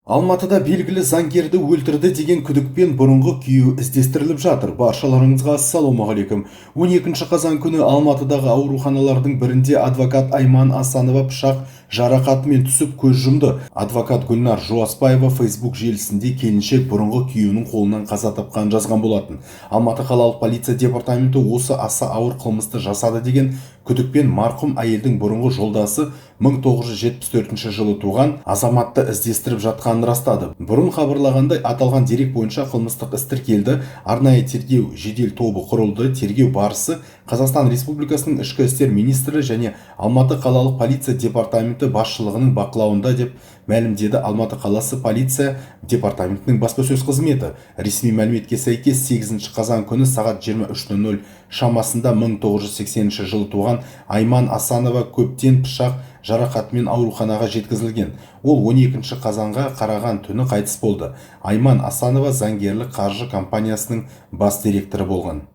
Алматыда белгілі заңгерді өлтірді деген күдікпен бұрынғы күйеуі іздестіріліп жатыр. Баршаларыңызға ассалаумағалейкум. 12 қазан күні Алматыдағы ауруханалардың бірінде адвокат Айман Асанова пышақ жарақатымен түсіп көз жұмды. Адвокат Гүлнар Жуаспаева Facebook желісінде келіншек бұрынғы күйеуінің қолынан қаза тапқанын жазған болатын. Алматы қалалық полиция департаменті осы аса ауыр қылмысты жасады деген күдікпен марқұм әйелдің бұрынғы жолдасы 1974 жылы туған азаматты іздестіріп жатқанын растады. Бұрын хабарлағандай, аталған дерек бойынша қылмыстық іс тіркелді. Арнайы тергеу жедел тобы құрылды. Тергеу барысы Қазақстан Республикасының ішкі істер министрі және Алматы қалалық полиция департаменті басшылығының бақылауында деп мәлімдеді Алматы қаласы полиция департаментінің баспасөз қызметі. Ресми мәліметке сәйкес 8 қазан күні сағат 23:00 шамасында 1980 жылы туған Айман Асанова көптен пышақ жарақатымен ауруханаға жеткізілген. Ол 12 қазанға қараған түні қайтыс болды. Айман Асанова заңгерлік қаржы компаниясының бас директоры болған.